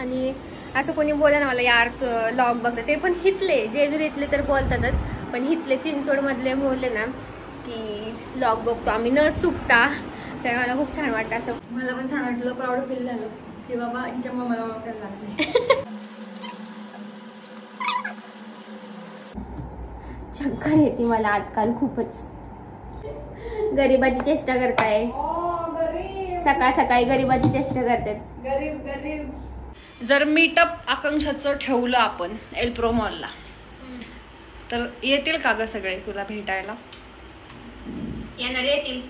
आणि असं कोणी बोला ना मला यार लॉग बघतात, ते पण हितले जेजूर इथले तर बोलतातच, पण हितले चिंचवड मधले बोलले ना की लॉग बघतो आम्ही न चुकता, तर मला खूप छान वाटतं. असं मला पण छान वाटलं, प्राऊड फील झालं की बाबा हिच्यामुळे मला ओळखायला लागले. चक्कर येते मला आजकाल खूपच. गरीबाची चेष्टा करताय, सकाळ सकाळी गरीबाची चेष्टा करतात. गरीब गरीब. जर मीटअप आकांक्षाचं ठेवलं आपण एल्प्रो मॉलला, तर येतील का ग सगळे तुला भेटायला? येणार येतील.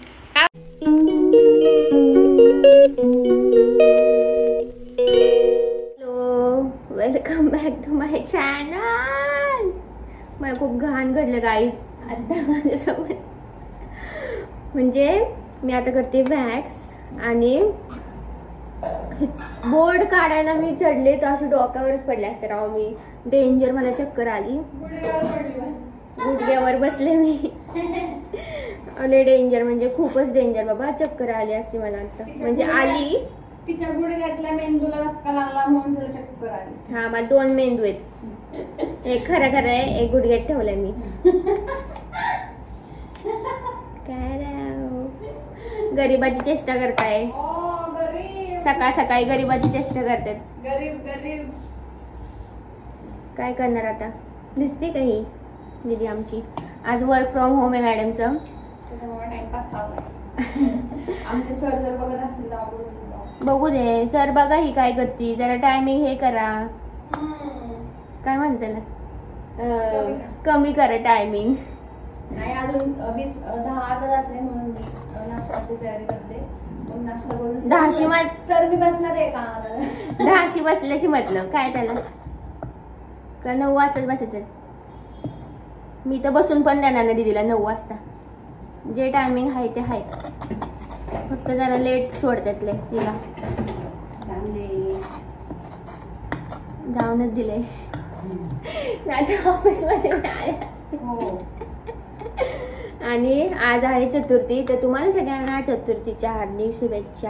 Hello, welcome back to my channel. मला खूप घाण घडलं गाईज आता माझ्यासोबत. म्हणजे मी आता करते वॅक्स आणि बोर्ड काढायला मी चढले तर अशी डोक्यावरच पडले असते राव मी. डेंजर, मला चक्कर आली, गुडघ्यावर बसले मी. अले डेंजर, म्हणजे खूपच डेंजर बाबा. चक्कर आली असती मला आता, म्हणजे आली. तिच्या गुडघ्यातल्या मेंदूला धक्का लागला म्हणून तिला चक्कर आली. हा, मला 2 मेंदू आहेत, एक खरं खरं आहे, एक गुडघ्यात ठेवलंय मी. काय राव, गरीबाची चेष्टा करताय, सकाळ सकाळी गरीबाची चेष्टा करतात. गरीब गरीब. काय करणार आता. दिसते का ही दीदी आमची? आज वर्क फ्रॉम होम आहे मॅडमचं, त्याच्यामुळे टाइमपास चालू आहे. आमचे सर जर बघत असतील तर बघू दे. सर बघा ही काय करते, जरा टायमिंग हे करा, काय म्हणते त्याला, कमी करा टायमिंग. नाही, अजून 10 अर्धा तास आहे म्हणून मी नाश्त्याची तयारी करते. नाश्ता करून 10शी सर मी बसणार आहे का? 10शी बसल्याशी म्हटलं काय त्याला, का 9 वाजताच बसायचं? मी तर बसून पण देणार ना दीदीला 9 वाजता. जे टायमिंग आहे ते आहे, फक्त जरा लेट सोडतातले तिला. जाऊनच दिले नाही तर ऑफिसमध्ये आले. आणि आज आहे चतुर्थी, तर तुम्हाला सगळ्यांना चतुर्थीच्या हार्दिक शुभेच्छा.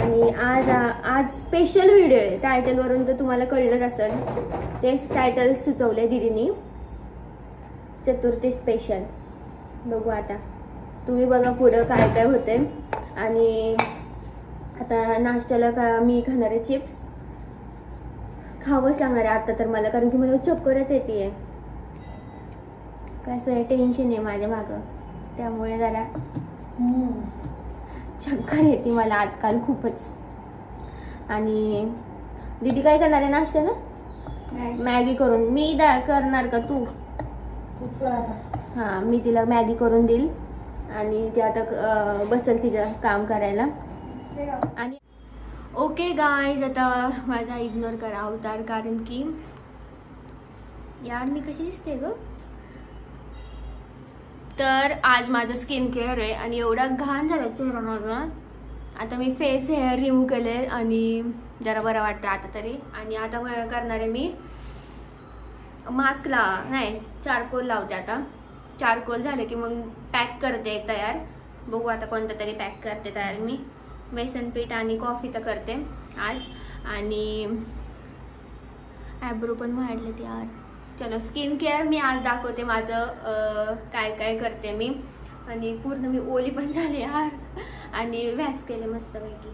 आणि आज स्पेशल व्हिडिओ आहे. टायटलवरून तर तुम्हाला कळलंच असेल, तेच टायटल सुचवले दीदीनी, चतुर्थी स्पेशल. बघू आता, तुम्ही बघा पुढं काय काय होते. आणि आता नाश्त्याला का मी खाणार आहे चिप्स. खावंच लागणार आहे आता तर मला, कारण की मला चक्करच येते. कसं टेन्शन आहे माझ्या मागं, त्यामुळे जरा चक्कर येते मला आजकाल खूपच. आणि दीदी काय करणार आहे नाश्त्याला? मॅगी करून. मी करणार का तू? हां, मी तिला मॅगी करून देईल आणि ती आता बसेल तिचं काम करायला. आणि ओके गाईज, आता माझा इग्नोर करा अवतार, कारण की यार मी कशी दिसते ग. तर आज माझं स्किन केअर आहे आणि एवढा घाण झाला चेहरा माझा. आता मी फेस हेअर रिमूव्ह केले आणि जरा बरं वाटतं आता तरी. आणि आता करणार आहे मी मास्क नाही चारकोल लावते. आता चारकोल झाले की मग पॅक करते तयार. बघू आता कोणतं तरी पॅक करते तयार मी. बेसन पीठ आणि कॉफीचं करते आज. आणि ॲब्रो पण वाढलेत यार. चलो, स्किन केअर मी आज दाखवते माझं काय काय करते मी. आणि पूर्ण मी ओली पण झाली यार, आणि वॅक्स केले मस्तपैकी.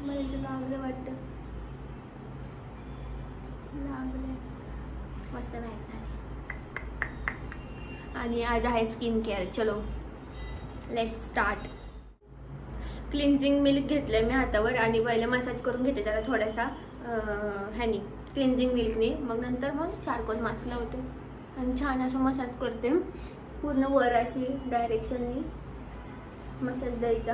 मला इथं लागलं वाटतं, लागले मस्त वॅक्स झाले. आणि आज आहे स्किन केअर. चलो लेट्स स्टार्ट. क्लिन्झिंग मिल्क घेतलंय मी हातावर आणि पहिले मसाज करून घेते जरा थोडासा ह्यानी क्लिन्झिंग मिल्कने. मग नंतर मग चारकोल मास्क लावते आणि छान असं मसाज करते पूर्ण वर अशी डायरेक्शननी मसाज द्यायचा.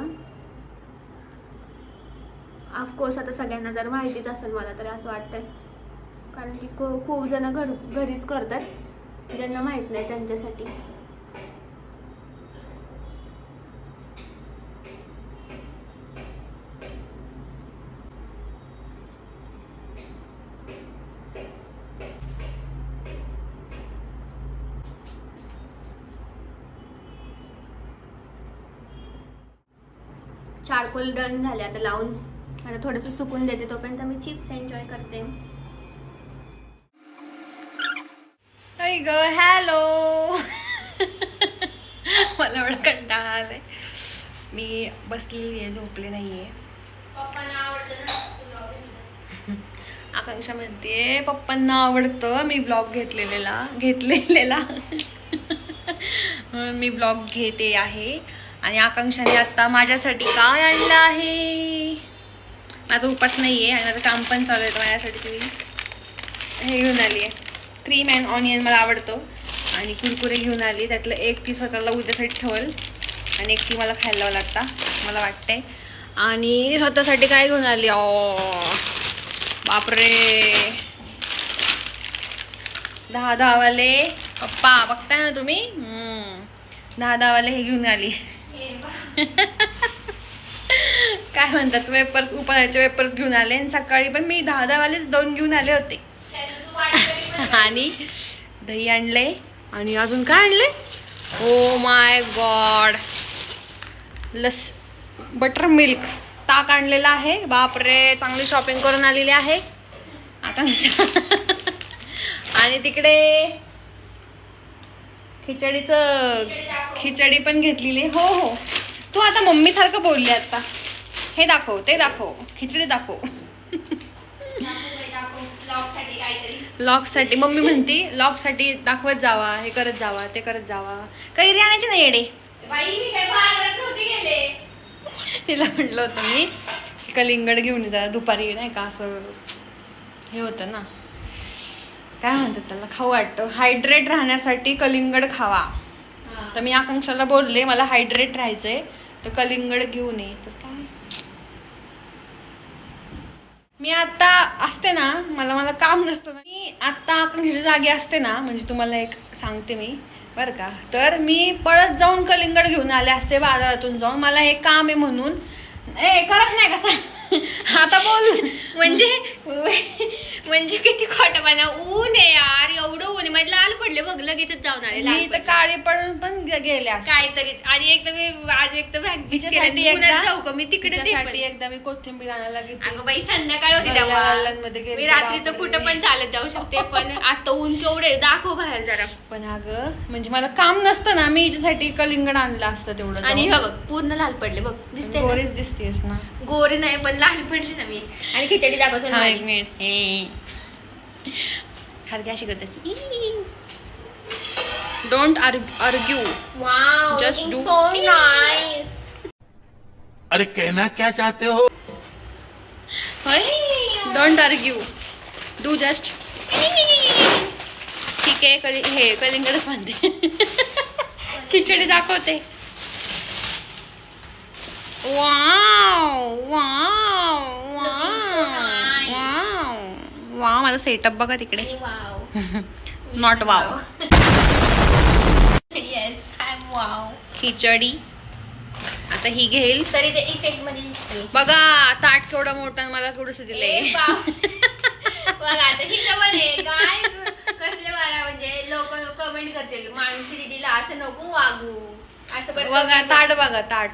ऑफकोर्स आता सगळ्यांना जर माहितीच असेल मला तर असं वाटतंय, कारण की खूप जण घरीच करतात, ज्यांना माहीत नाही त्यांच्यासाठी. चारकोल डन झाले आता लावून. आता थोडंसं सुकून देते, तोपर्यंत मी चिप्स एन्जॉय करते. हॅलो. मला एवढं कंटाळा आलाय. मी बसलेली आहे, झोपले नाहीये. पप्पांना आवडतं ना. आकांक्षा म्हणते पप्पांना आवडतं मी ब्लॉग घेतलेला मी ब्लॉग घेते आहे. आणि आकांक्षाने आता माझ्यासाठी काय आणलं आहे. माझा उपास नाहीये आणि माझं काम पण चालू आहे, तर माझ्यासाठी तुम्ही हे घेऊन आली आहे, क्रीम अँड ऑनियन मला आवडतं. आणि कुरकुरे घेऊन आली, त्यातलं एक ती स्वतःला उद्यासाठी ठेवल आणि एक ती मला खायला लावलं आता मला वाटतंय. आणि स्वतःसाठी काय घेऊन आली, बापरे 10 वाले पप्पा बघताय ना तुम्ही, 10 वाले हे घेऊन आली. काय म्हणतात वेपर्स, उपासाचे वेपर्स घेऊन आले. आणि सकाळी पण मी 10 वालेच 2 घेऊन आले होते. आणि दही आणले आणि अजून काय आणले, oh my God, butter milk ताक आणलेला आहे. बापरे चांगली शॉपिंग करून आलेली आहे आकांक्षा. आणि तिकडे खिचडी पण घेतलेली. हो तू आता मम्मी सारखं बोलली आता. हे दाखव, ते दाखव, खिचडी दाखव. लॉक साठी मम्मी म्हणती, लॉक साठी दाखवत जावा, हे करत जावा, ते करत जावा. कैरी आणायची ना येडे. तिला म्हटलं होतं मी कलिंगड घेऊन येतात दुपारी, नाही का असं हे होतं ना, काय म्हणतात त्याला, खाऊ वाटतं. हायड्रेट राहण्यासाठी कलिंगड खावा. तर मी आकांक्षाला बोलले मला हायड्रेट राहायचंय तर कलिंगड घेऊन ये. तर काय मी आता असते ना, मला काम नसतं ना, मी आता आकांक्षाच्या जागी असते ना, म्हणजे तुम्हाला एक सांगते मी बरं का, तर मी पळत जाऊन कलिंगड घेऊन आले असते बाजारातून जाऊन. मला हे काम आहे म्हणून करत नाही कसं. आता बोल. म्हणजे किती खोटपणा. ऊन आहे यार, एवढं ऊन आहे. माझे लाल पडले बघ, लगेचच जाऊन आले. मी तर काळे पडून पण गेल्या काहीतरीच. आणि एकदा मी आज एकदा जाऊ का मी तिकडे, एकदा मी कोथिंबीर आणायला गेले. अगं बाई संध्याकाळ होती तेव्हा, मी रात्रीचं कुठं पण चालत जाऊ शकते. पण आता ऊन केवढे, दाखव बाहेर जरा. पण अगं म्हणजे मला काम नसतं ना, मी हिच्यासाठी कलिंगड आणलं असतं तेवढं. आणि बघ पूर्ण लाल पडले बघ, दिसते गोरेच दिसतेस ना. गोरे नाही पण लाल पडली ना मी. आणि खिचडी दाखवतो ना. एक मिनिट, अशी करते. Don't argue, wow just do. So nice. अरे कहना क्या चाहते हो. Don't argue, do just. ठीक आहे, हे कलिंगडच म्हणते. खिचडी दाखवते. वाव वाव वाव वाव, माझा सेटअप बघा तिकडे. Not wow. Yes I am wow. खिचडी आता ही घेईल तरी ते इफेक्ट मध्ये दिसते बघा. ताट केवढा मोठा, मला थोडस दिलंय. बघा आता ही जवळ आहे गाईज. कसले मला म्हणजे लोक कमेंट करतील, मानसी दीदीला असं नको वागू असं. बघा ताट, बघा ताट,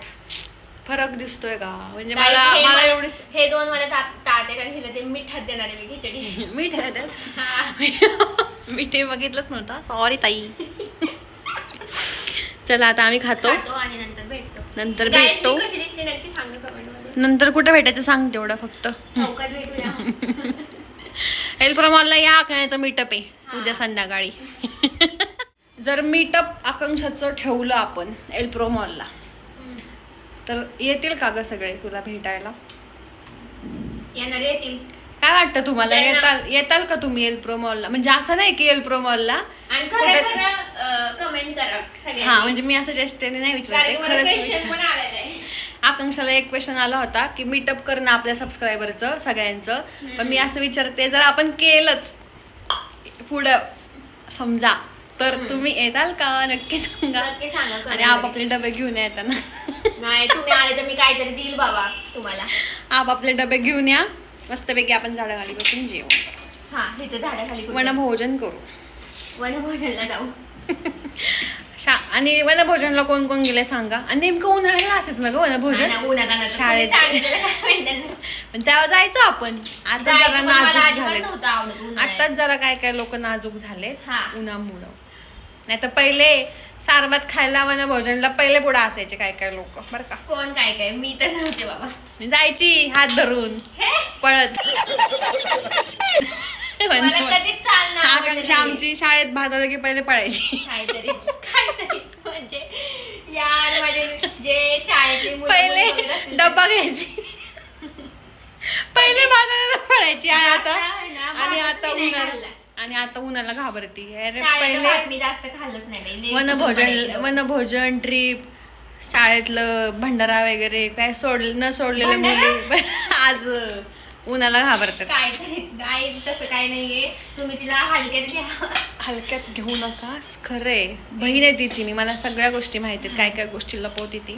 फरक दिसतोय का. म्हणजे मला एवढी हे 2 मला ताट आहे, कारण हिला ते मिठात देणार आहे मी खिचडी. मिठे बघितलंच नव्हतं, सॉरी ताई. चला आता आम्ही खातो आणि नंतर भेटतो. कशी दिसते नक्की सांगा कमेंट मध्ये. नंतर कुठे भेटायचं सांग तेवढं फक्त. चौकात भेटूया. एल्प्रो मॉलला या, खायचं मीटअप आहे उद्या संध्याकाळी. जर मीटअप आकांक्षाचं ठेवलं आपण एल्प्रो मॉलला, तर येतील का ग सगळे तुला भेटायला. येणार येतील. काय वाटतं तुम्हाला, येताल का तुम्ही एल्प्रो मॉलला. म्हणजे असं नाही की एल्प्रो मॉलला. आणि कमेंट करा सगळ्यांनी. हा म्हणजे मी असं चेष्टेने नाही विचारते. आकांक्षाला एक क्वेश्चन आला होता की मीटअप करणं आपल्या सबस्क्रायबरचं सगळ्यांचं. पण मी असं विचारते, जर आपण केलंच पुढं समजा, तर तुम्ही येताल का. नक्की सांगा. आणि आपापले डबे घेऊन या येताना. नाही तुम्ही आले तर मी काहीतरी देईल बाबा तुम्हाला. आपापले डबे घेऊन या, मस्तपैकी आपण झाडाखाली बसून जेवू. हा तिथे झाडाखाली वनभोजन करू. वनभोजनला जाऊ. आणि वनभोजनला कोण कोण गेले सांगा. आणि नेमकं उन्हाळ्याला असेच ना ग वनभोजन शाळेत, पण तेव्हा जायचं आपण. आता जरा नाजूक झाले, आताच जरा काय काय लोक नाजूक झाले उन्हामुळं. नाही तर पहिले सारभात खायला वनभोजनला पहिले पुढे असायचे काय काय लोक बरं का. कोण काय काय, मी तर नव्हते बाबा. मी जायची हात धरून पळत. आकांक्षा आमची शाळेत भात आलं की पहिले पळायची. काहीतरीच म्हणजे यार माझे जे शाळेतले पहिले डब्बा घ्यायची, पहिले भात आल्याला पळायची. आणि आता उन्हाला घाबरती. पहिले मी जास्त खाल्लंच नाही. वनभोजन ट्रिप शाळेतलं भंडारा वगैरे काय न सोडलेले मुली आज उन्हाला घाबरतात. काय तसं काय नाहीये, तुम्ही तिला हलक्यात घेऊ नका. खरंय, बहीण आहे तिची. मी मला सगळ्या गोष्टी माहिती आहेत, काय काय गोष्टी लपवते ती.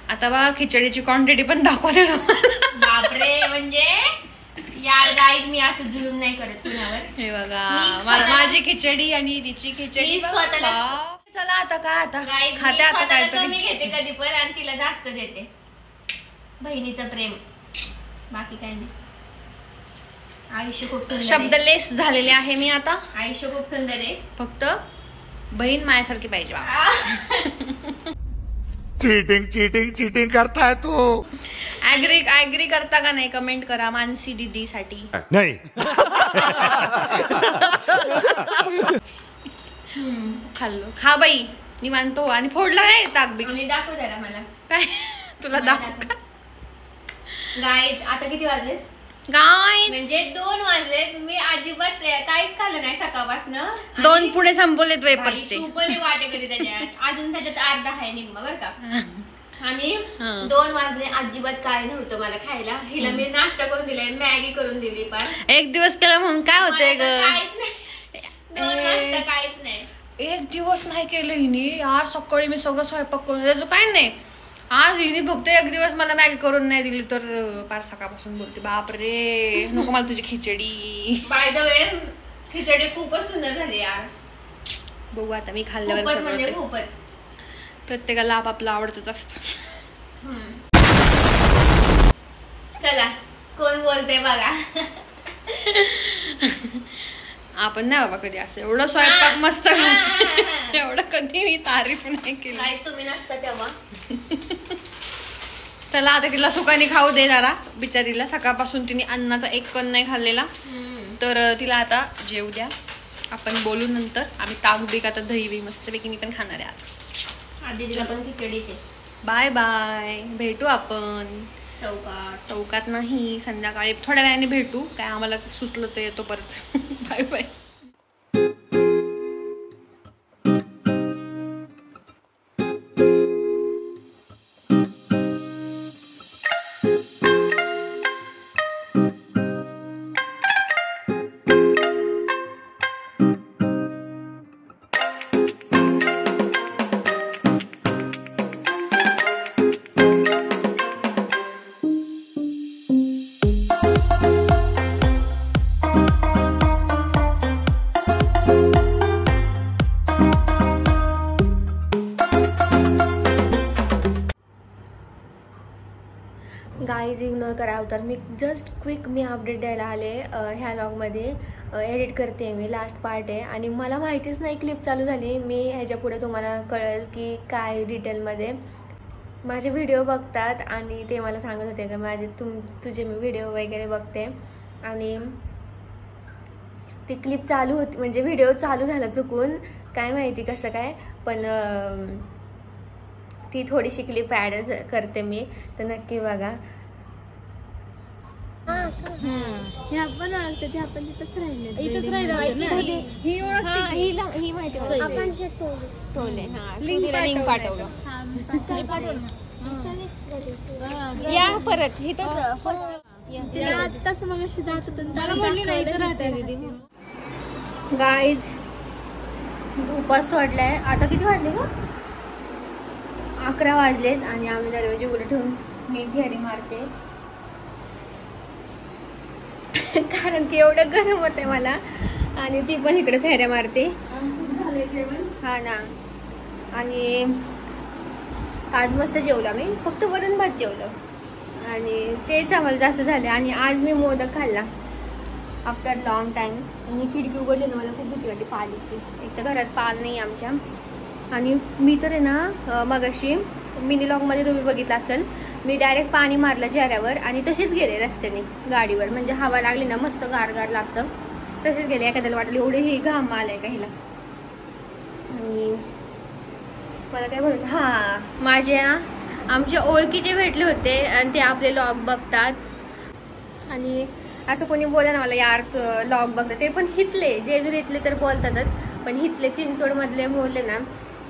आता बघा खिचडीची क्वांटिटी पण दाखवते. बापरे, म्हणजे यार गाईज मी असं जुलूम नाही करत कुणावर. हे बघा माझी खिचडी आणि तिची खिचडी स्वतःला. चला आता काय आता खाते आता काहीतरी. मी घेते कधी पण आणि तिला जास्त देते. बहिणीचं प्रेम, बाकी काय नाही. आयुष्य खूप सुंदर, शब्दलेस झालेले आहे मी आता. आयुष्य खूप सुंदर आहे, फक्त बहीण माझ्यासारखी पाहिजे. चीटिंग चीटिंग चीटिंग करताय तू. ऍग्री करता का नाही कमेंट करा मानसी दीदी साठी. नाही खाल्लो खा बाई निवांतो. आणि फोडलं काय ताकबी दाखव जरा मला. काय तुला दाखव का गाईज. आता किती वाजले गाईज? म्हणजे 2 वाजले. मी अजिबात काहीच खाल्लं नाही सकाळपासून. 2 पुढे संपवलेत वेपर्सचे. तू पण वाटे कधी त्याच्यात अजून त्याच्यात अर्धा आहे निम्मा बरं का. आणि 2 वाजले, अजिबात काय नव्हतं मला खायला. हिला मी नाश्ता करून दिलाय, मॅगी करून दिली. पण एक दिवस केलं म्हणून काय होतंय ग? काहीच नाही. 2 वाजता काहीच नाही. एक दिवस नाही केलं हिने. आज सकाळी मी सगळं स्वयंपाक करून त्याचं काय नाही. आज हिने फक्त एक दिवस मला मॅगी करून नाही दिली तर पार सकाळपासून बोलते बापरे नको मला तुझी खिचडी. बाय द वे खिचडी खूपच सुंदर झाली यार. बघू आता मी खाल्ल्यावर म्हणजे खूपच. प्रत्येकाला आपापलं आवडतच असतं. चला कोण बोलते बघा. आपण नाही बाबा कधी असं एवढं स्वयंपाक मस्त एवढं कधी मी तारीफ नाही केली. तुम्ही नसता तेव्हा. चला आता तिला सुखाने खाऊ दे जरा बिचारीला. सकाळपासून तिने अन्नाचा एक कण नाही खाल्लेला, तर तिला आता जेवू द्या. आपण बोलू नंतर. आम्ही ताक आता दही बी मस्तपैकी मी पण खाणार आहे आज. आधी तिला पण खिचडीचे. बाय बाय, भेटू आपण चौकात नाही संध्याकाळी थोड्या वेळाने भेटू. काय आम्हाला सुचलं तर येतो परत. Bye bye. गाईज इग्नोर करा. तर मी जस्ट क्विक मी अपडेट द्यायला आले. ह्या व्लॉगमध्ये एडिट करते मी. लास्ट पार्ट आहे आणि मला माहितीच नाही क्लिप चालू झाली. मी ह्याच्या पुढे तुम्हाला कळेल की काय डिटेलमध्ये. माझे व्हिडिओ बघतात आणि ते मला सांगत होते का माझे तुझे मी व्हिडिओ वगैरे बघते. आणि ती क्लिप चालू होती म्हणजे व्हिडिओ चालू झाला चुकून काय माहिती कसं काय. पण ती थोडीशी क्लिप ॲड करते मी, तर नक्की बघा. ह्या पण ओळखते ते आपण तिथंच राहिले. इथंच राहिलं ही ओळखते ही माहिती आपण ठेवले. लिंक पाठवलं या परत इथंच आताच मग अशी जात मला म्हणली नाही इथं राहते दीदी. गाईज उपास वाटलाय. आता किती वाजले ग? 11 वाजलेत आणि आम्ही दरवाजे उघडे ठेवून मी फेरी मारते. कारण की एवढं गरम होतंय मला आणि ती पण इकडे फेऱ्या मारते. झालंय जेवण? हा ना. आणि आज मस्त जेवला मी, फक्त वरण भात जेवलं आणि तेच आम्हाला जास्त झाले. आणि आज मी मोदक खाल्ला आफ्टर लॉंग टाईम. आणि खिडकी उघडली ना, मला खूप भीती वाटते पालीची. एक तर घरात पाल नाही आमच्या. आणि मी तर आहे ना मगाशी मिनी लॉगमध्ये तुम्ही बघितलं असेल, मी डायरेक्ट पाणी मारलं चेहऱ्यावर आणि तसेच गेले रस्त्याने गाडीवर. म्हणजे हवा लागली ना मस्त गार गार लागतं, तसेच गेले. एखाद्याला वाटलं एवढे हे घाम आलाय का हिला. आणि मला काय बोलायचं, हां माझ्या आमच्या ओळखीचे भेटले होते आणि ते आपले लॉग बघतात. आणि असं कोणी बोला ना मला, यार लॉग बघतात, ते पण हिथले जेजूर इथले तर बोलतातच, पण हिथले चिंचवडमधले बोलले ना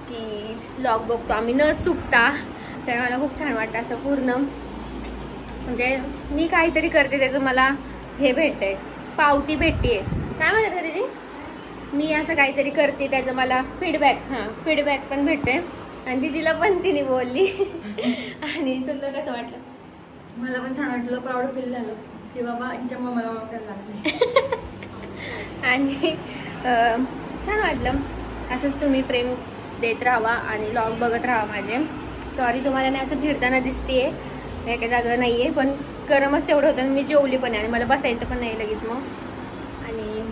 की लॉग बघतो आम्ही न चुकता. तर मला खूप छान वाटतं. असं पूर्ण म्हणजे मी काहीतरी करते त्याचं मला हे भेटतंय, पावती भेटते. काय म्हणतात का तिथे, मी असं काहीतरी करते त्याचं मला फीडबॅक, हां फीडबॅक पण भेटते. आणि दीदीला पण तिने बोलली. आणि तुला कसं वाटलं? मला पण छान वाटलं, प्राऊड फील झालं की बाबा हिच्यामुळे मला ओळखायला लागले. आणि छान वाटलं. असंच तुम्ही प्रेम देत राहा आणि लॉग बघत राहा माझे. सॉरी तुम्हाला मी असं फिरताना दिसतेय, एका जागा नाही आहे, पण गरमच तेवढं होतं. मी जेवली पण आहे आणि मला बसायचं पण नाही लगेच मग. आणि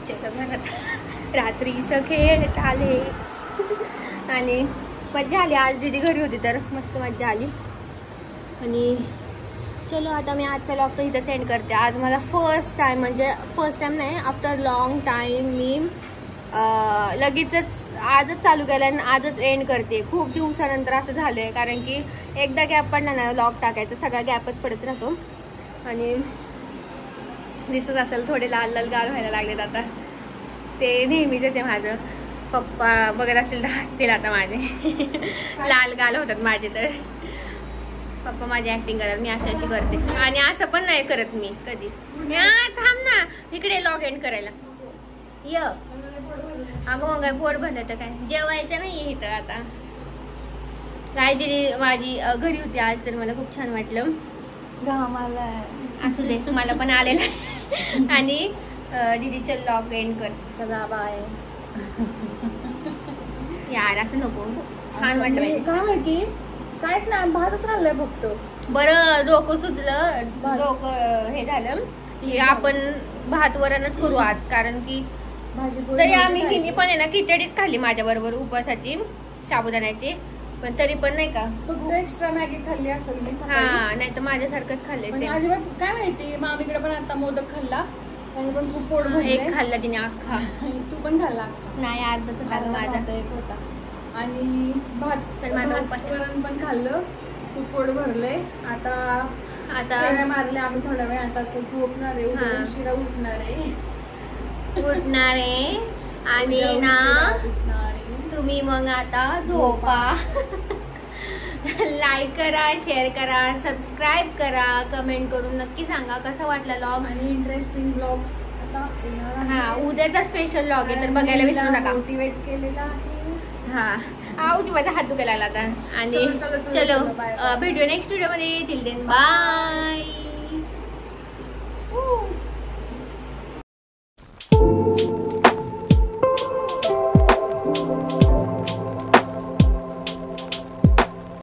चलो घरात रात्रीचं खेळ चाले. आणि मज्जा आली. आज दीदी घरी होती तर मस्त मज्जा आली. आणि चलो आता मी आजचा लॉग तर इथं सेंड करते. आज मला फर्स्ट टाईम, म्हणजे फर्स्ट टाईम नाही, आफ्टर लॉंग टाईम मी लगेचच आजच चालू केलं आणि आजच एंड करते. खूप दिवसानंतर असं झालं आहे, कारण की एकदा गॅप पडला ना लॉग टाकायचा, सगळा गॅपच पडत राहतो. आणि दिसत असेल थोडे लाल लाल गाल व्हायला लागलेत आता. ते नेहमीच आहे माझं. पप्पा बघत असतील तर हसतील आता माझे. लाल गाल होतात माझे. तर पप्पा माझी ऍक्टिंग करतात, मी अशी करते. आणि असं पण नाही करत मी कधी. थांब ना, इकडे लॉग एंड करायला य. अगं काय पोट भरलं तर काय, जेवायचं नाही इथं आता. काय दिदी माझी घरी होती आज, तर मला खूप छान वाटलं. घामाला असू दे, मला पण आलेलं. आणि दीदीचं लॉग एंड कर. चला बाय. यार असं नको, छान वाटलं. काय माहिती काहीच नाही, भातच खाल्लाय फक्त. बरं डोकं सुचलं, डोकं हे झालं की आपण भात वरणच करू आज. कारण की तरी आम्ही हिने पण आहे ना खिचडीच खाल्ली माझ्या बरोबर उपवासाची, साबुदाण्याची. पण तरी पण नाही का फक्त एक्स्ट्रा मॅगी खाल्ली असेल मी. हा नाही तर माझ्यासारखंच खाल्लंय. अजिबात काय माहिती, मामीकडे पण आता मोदक खाल्ला, त्याने पण खूप पोट भरले. एक खाल्ला तिने अख्खा. तू पण खाल्ला? नाही अर्धच होता ग माझा. एक होता. आणि भात पण माझा उपास आहे. वरण पण खाल्लं, खूप पोट भरलंय. आता मारले आम्ही थोडा वेळ. आता तो झोपणार आहे, उशिरा उठणार आहे. आणि ना तुम्ही मग आता झोपा. लाईक करा, शेअर करा, सबस्क्राईब करा, कमेंट करून नक्की सांगा कसा वाटला लॉग. आणि इंटरेस्टिंग ब्लॉग्स आता येणार आहे. हा उद्याचा स्पेशल लॉग आहे, तर बघायला विसरू नका. मोटिवेट केलेला आहे. हा आऊच माझा हात दुखायला आता. आणि चलो भेटूया नेक्स्ट व्हिडिओ मध्ये. Till then bye.